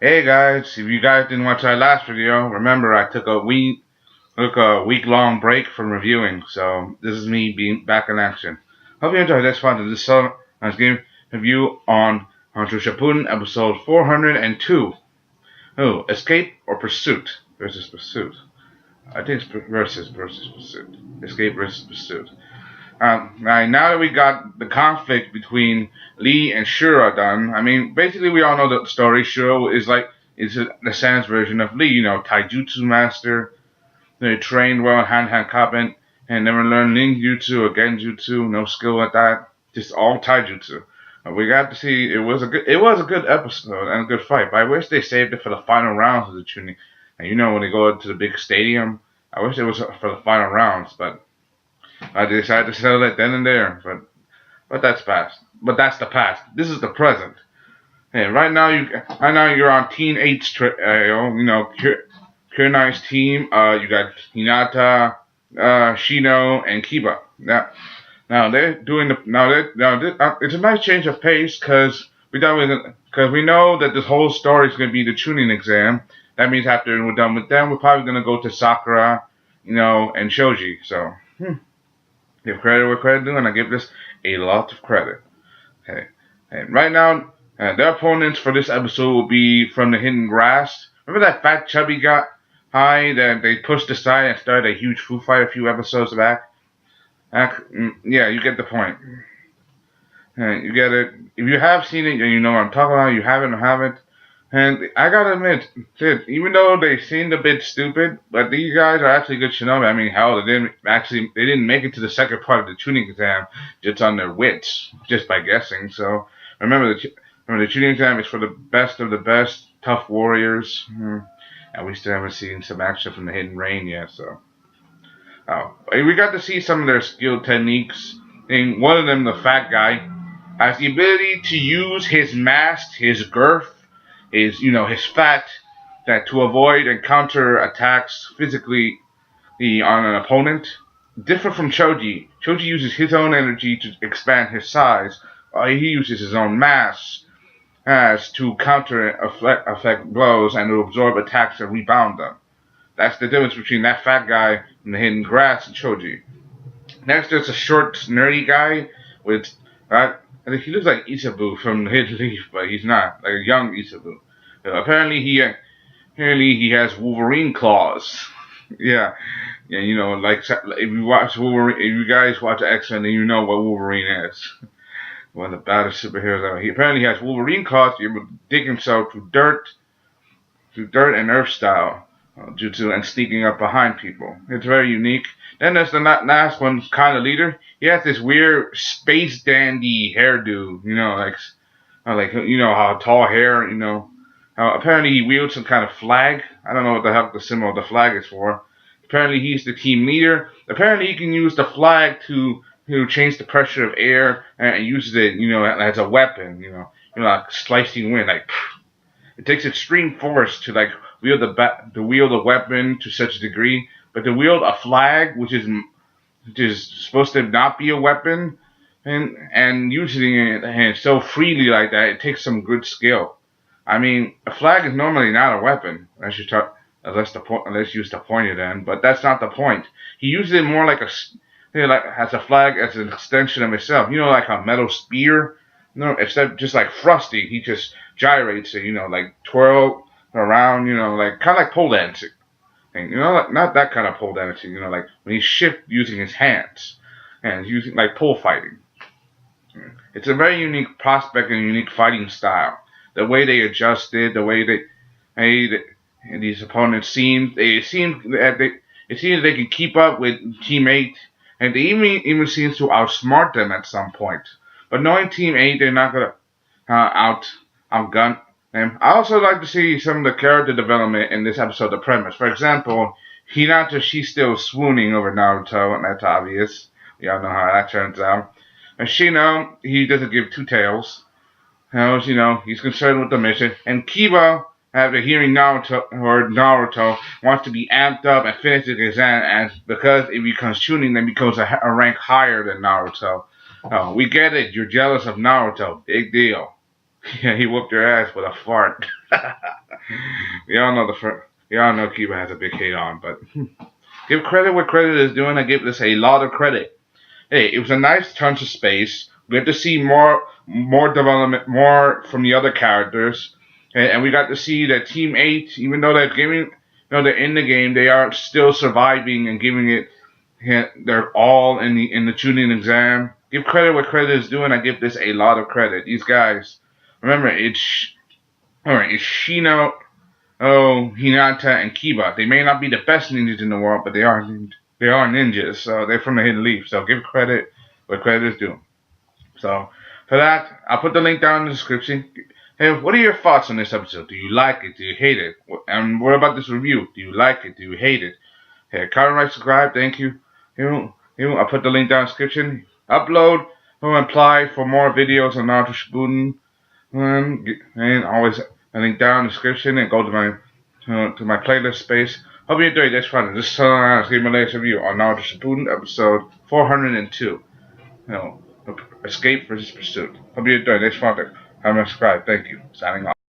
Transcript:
Hey guys, if you guys didn't watch our last video, remember I took a week-long break from reviewing, so this is me being back in action. Hope you enjoyed this one. This is game review on Naruto Shippuden episode 402. Oh, Escape or Pursuit versus Pursuit. I think it's versus Pursuit. Escape versus Pursuit. Now that we got the conflict between Lee and Shura done, I mean, basically we all know the story. Shura is the Sans version of Lee, taijutsu master. They trained well in hand-hand combat and never learned ninjutsu or genjutsu. No skill at that, just all taijutsu. We got to see it was a good episode and a good fight. But I wish they saved it for the final rounds of the tuning. And when they go to the big stadium, I wish it was for the final rounds, but I decided to settle it then and there, but that's past. But that's the past. This is the present. Hey, right now you're on Team 8's Kurenai's team. You got Hinata, Shino, and Kiba. Now they're doing it's a nice change of pace because we know that this whole story is going to be the tuning exam. That means after we're done with them, we're probably going to go to Sakura, and Shoji. So. Give credit where credit due, and I give this a lot of credit. Okay. And right now, their opponents for this episode will be from the Hidden Grass. Remember that fat, chubby guy that they pushed aside and started a huge food fight a few episodes back? Yeah, you get the point. You get it. If you have seen it, you know what I'm talking about. You haven't. And I gotta admit, even though they seemed a bit stupid, but these guys are actually good shinobi. I mean, hell, they didn't make it to the second part of the tuning exam just on their wits, just by guessing. So remember the tuning exam is for the best of the best, tough warriors. And we still haven't seen some action from the Hidden Rain yet. So we got to see some of their skill techniques. And one of them, the fat guy, has the ability to use his mass, his girth, his fat, that to avoid and counter attacks physically on an opponent. Different from Choji. Choji uses his own energy to expand his size, while he uses his own mass as to counter affect blows and to absorb attacks and rebound them. That's the difference between that fat guy and the Hidden Grass and Choji. Next, there's a short, nerdy guy with I think he looks like Isabu from Hidden Leaf, but he's not. Like a young Isabu. Apparently he has Wolverine claws. Yeah, like if you watch Wolverine, if you guys watch X-Men, then you know what Wolverine is. One of the baddest superheroes ever. He apparently has Wolverine claws. He will dig himself through dirt and earth style jutsu and sneaking up behind people. It's very unique. Then there's the last one, kind of leader. He has this weird space dandy hairdo, how tall hair, apparently he wields some kind of flag. I don't know what the heck the symbol of the flag is for. Apparently he's the team leader. Apparently he can use the flag to change the pressure of air and uses it, as a weapon, like slicing wind, like it takes extreme force to wield the weapon to such a degree. But to wield a flag, which is supposed to not be a weapon, and using it so freely like that, it takes some good skill. I mean, a flag is normally not a weapon, unless you use the pointed end. But that's not the point. He uses it more like as a flag as an extension of himself. Like a metal spear. Instead just like thrusting, he just gyrates it. Like twirl around. Kind of like pole dancing. And, not that kind of pole dancing, like when he shifts using his hands and using like pole fighting. It's a very unique prospect and unique fighting style. The way they adjusted, the way these opponents it seems they can keep up with Team 8, and they even seems to outsmart them at some point. But knowing Team 8, they're not gonna outgun. And I also like to see some of the character development in this episode, the premise. For example, Hinata, she's still swooning over Naruto, and that's obvious. Y'all know how that turns out. And Shino, he doesn't give two tails. He's concerned with the mission. And Kiba, after hearing Naruto wants to be amped up and finish his exam, because if he becomes tuning, then becomes a rank higher than Naruto. We get it. You're jealous of Naruto. Big deal. Yeah, he whooped your ass with a fart. We all know Kiba has a big hate on, but give credit where credit is due, and I give this a lot of credit. Hey, it was a nice chunk of space. We had to see more development, more from the other characters, and we got to see that Team Eight, even though they're in the game, they are still surviving and giving it their all in the tuning exam. Give credit where credit is due, and I give this a lot of credit. These guys, remember, it's Shino, Hinata, and Kiba. They may not be the best ninjas in the world, but they are ninjas. So they're from the Hidden Leaf. So give credit where credit is due. So for that, I'll put the link down in the description. Hey, what are your thoughts on this episode? Do you like it? Do you hate it? And what about this review? Do you like it? Do you hate it? Hey, comment, like, subscribe. Thank you. I'll put the link down in the description. Upload or apply for more videos on Naruto Shippuden. And always a link down in the description and go to my playlist space. Hope you enjoyed this fun. This is my latest review on Naruto Shippuden episode 402. Escape versus pursuit. Hope you enjoyed this fun. Comment, subscribe. Thank you. Signing off.